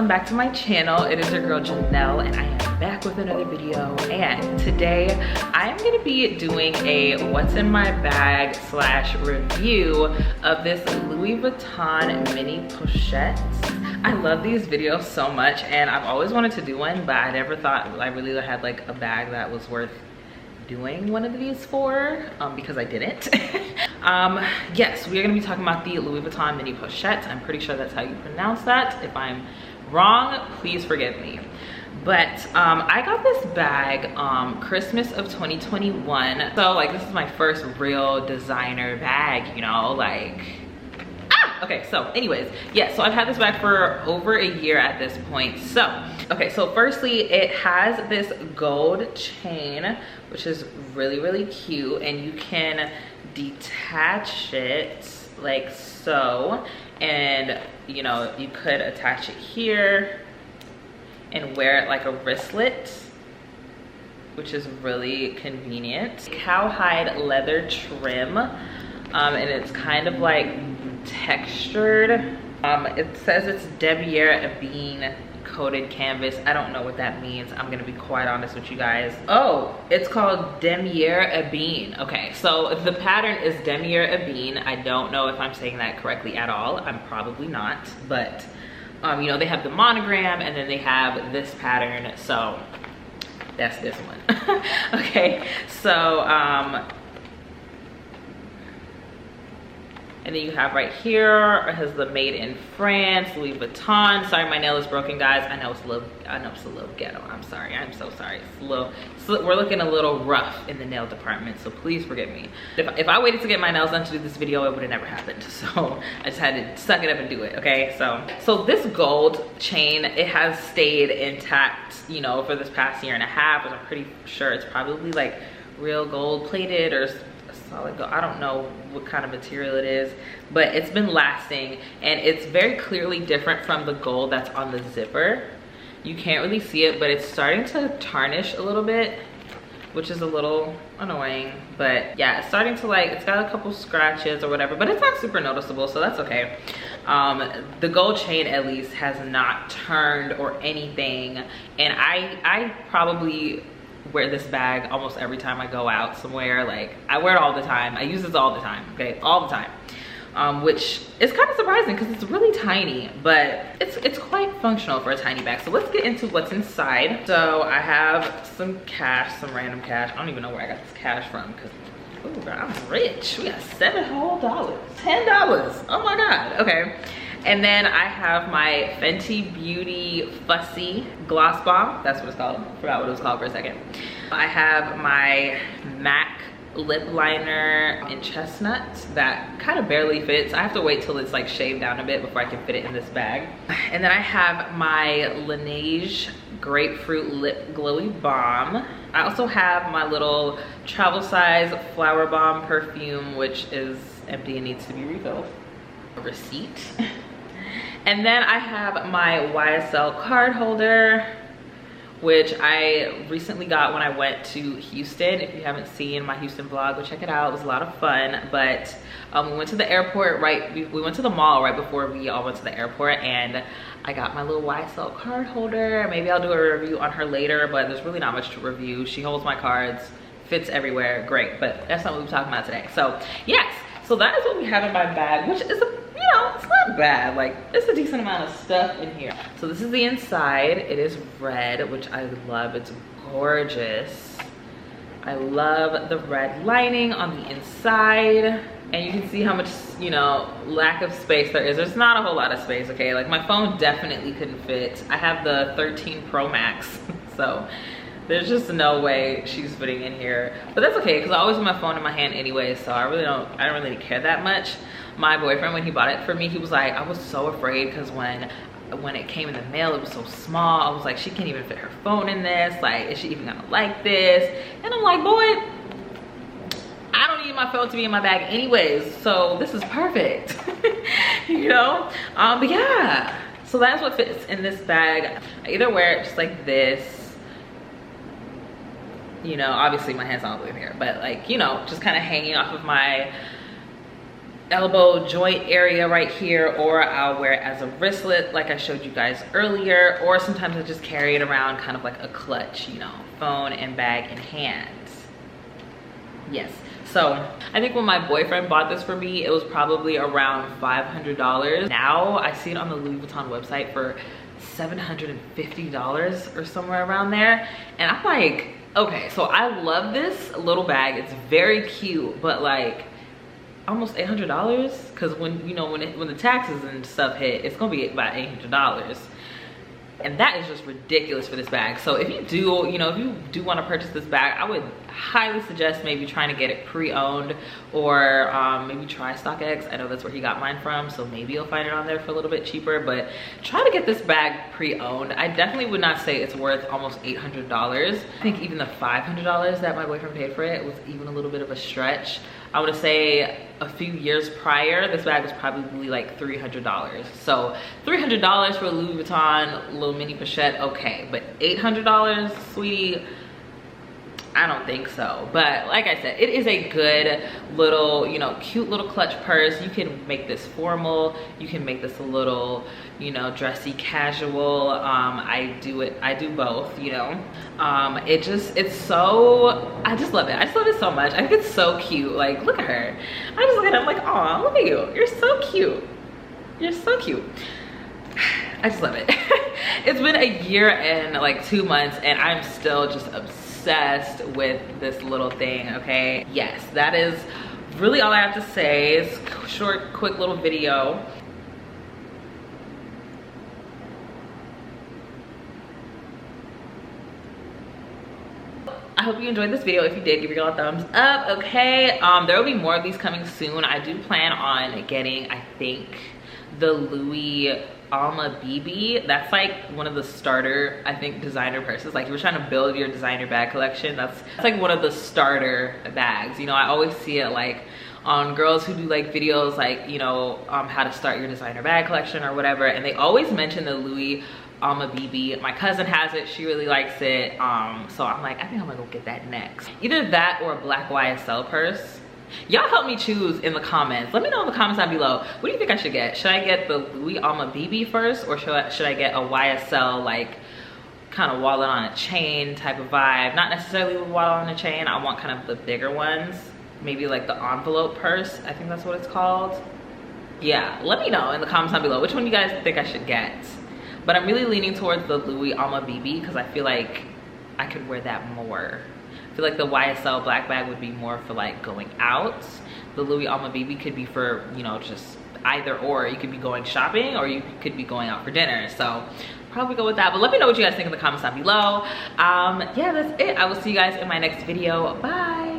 welcome back to my channel. It is your girl Janelle and I am back with another video, and today I am going to be doing a what's in my bag slash review of this Louis Vuitton mini Pochette. I love these videos so much and I've always wanted to do one, but I never thought I really had like a bag that was worth doing one of these for, because I didn't. Yes, we are going to be talking about the Louis Vuitton mini Pochette. I'm pretty sure that's how you pronounce that. If I'm wrong, please forgive me. But I got this bag Christmas of 2021. So like this is my first real designer bag, you know, like okay, so anyways, yeah, so I've had this bag for over a year at this point. So okay, so firstly it has this gold chain, which is really cute, and you can detach it like so, and you know, you could attach it here and wear it like a wristlet, which is really convenient. Cowhide leather trim, and it's kind of like textured. It says it's Demier Ebene coated canvas. I don't know what that means. I'm gonna be quite honest with you guys. Oh, it's called Demier Ebene. Okay, so the pattern is Demier Ebene. I don't know if I'm saying that correctly at all. I'm probably not, but you know, they have the monogram and then they have this pattern, so that's this one. Okay, so and then you have right here, it has the made in France, Louis Vuitton. Sorry, my nail is broken, guys. I know it's a little ghetto. I'm sorry, I'm so sorry. It's a little, we're looking a little rough in the nail department, so please forgive me. If I waited to get my nails done to do this video, it would have never happened. So I just had to suck it up and do it, okay? So this gold chain, it has stayed intact, you know, for this past year and a half, which I'm pretty sure it's probably like real gold plated or solid gold. I don't know what kind of material it is, but it's been lasting, and it's very clearly different from the gold that's on the zipper. You can't really see it, but it's starting to tarnish a little bit, which is a little annoying. But yeah, it's starting to, like, it's got a couple scratches or whatever, but it's not super noticeable, so that's okay. The gold chain at least has not turned or anything, and I probably wear this bag almost every time I go out somewhere. Like, I wear it all the time. I use this all the time, okay, all the time, which is kind of surprising because it's really tiny, but it's quite functional for a tiny bag. So let's get into what's inside. So I have some cash, some random cash. I don't even know where I got this cash from because, oh girl, I'm rich. We got $7 whole dollars, $10. Oh my god. Okay. And then I have my Fenty Beauty Fussy Gloss Bomb. That's what it's called. I forgot what it was called for a second. I have my MAC lip liner in chestnut that kind of barely fits. I have to wait till it's like shaved down a bit before I can fit it in this bag. And then I have my Laneige Grapefruit Lip Glowy Balm. I also have my little travel size Flower Bomb perfume, which is empty and needs to be refilled. A receipt. And then I have my YSL card holder, which I recently got when I went to Houston. If you haven't seen my Houston vlog, go check it out. It was a lot of fun. But we went to the airport, we went to the mall right before we all went to the airport, and I got my little YSL card holder. Maybe I'll do a review on her later, but there's really not much to review. She holds my cards, fits everywhere, great. But that's not what we're talking about today. So yes, so that is what we have in my bag, which is you know, it's not bad. Like, it's a decent amount of stuff in here. So this is the inside. It is red, which I love. It's gorgeous. I love the red lining on the inside. And you can see how much, you know, lack of space there is. There's not a whole lot of space, okay? Like, my phone definitely couldn't fit. I have the 13 Pro Max, so there's just no way she's fitting in here. But that's okay, because I always have my phone in my hand anyway, so I don't really care that much. My boyfriend, when he bought it for me, he was like, I was so afraid because when it came in the mail, it was so small. I was like, she can't even fit her phone in this. Like, is she even gonna like this? And I'm like, boy, I don't need my phone to be in my bag anyways, so this is perfect. You know? But yeah, so that's what fits in this bag. I either wear it just like this, you know, obviously my hand's not all the way in here, but like, you know, just kind of hanging off of my elbow joint area right here, or I'll wear it as a wristlet like I showed you guys earlier, or sometimes I just carry it around kind of like a clutch, you know, phone and bag in hand. Yes. So I think when my boyfriend bought this for me, it was probably around $500. Now I see it on the Louis Vuitton website for $750 or somewhere around there. And I'm like, okay, so I love this little bag. It's very cute, but like almost $800, because when, you know, when the taxes and stuff hit, it's gonna be about $800. And that is just ridiculous for this bag. So if you do, you know, if you do want to purchase this bag, I would highly suggest maybe trying to get it pre-owned, or maybe try StockX. I know that's where he got mine from, so maybe you'll find it on there for a little bit cheaper, but try to get this bag pre-owned. I definitely would not say it's worth almost $800. I think even the $500 that my boyfriend paid for it was even a little bit of a stretch. I would say a few years prior, this bag was probably like $300. So $300 for a Louis Vuitton little mini Pochette, okay. But $800, sweetie, I don't think so. But like I said, it is a good little, you know, cute little clutch purse. You can make this formal. You can make this a little, you know, dressy, casual. I do both, you know. It's so, I just love it. I just love it so much. I think it's so cute. Like, look at her. I just look at her, I'm like, aw, look at you. You're so cute. You're so cute. I just love it. It's been a year and like 2 months, and I'm still just obsessed with this little thing, okay? Yes, that is really all I have to say. It's a short, quick little video. I hope you enjoyed this video. If you did, give it a thumbs up, okay? There will be more of these coming soon. I do plan on getting, I think, the Louis Bebe. That's like one of the starter, I think, designer purses. Like, if you're trying to build your designer bag collection, that's like one of the starter bags. You know, I always see it like on girls who do like videos like, you know, how to start your designer bag collection or whatever, and they always mention the Louis Bebe. My cousin has it, she really likes it, so I'm like, I think I'm gonna go get that next. Either that or a black YSL purse. Y'all help me choose in the comments. Let me know in the comments down below. What do you think I should get? Should I get the Louis Bebe first, or should I get a YSL, like kind of wallet on a chain type of vibe? Not necessarily a wallet on a chain. I want kind of the bigger ones. Maybe like the envelope purse. I think that's what it's called. Yeah, let me know in the comments down below which one you guys think I should get. But I'm really leaning towards the Louis Bebe because I feel like I could wear that more. I feel like the YSL black bag would be more for like going out. The Louis Bebe could be for, you know, just either or. You could be going shopping or you could be going out for dinner. So probably go with that. But let me know what you guys think in the comments down below. Yeah, that's it. I will see you guys in my next video. Bye.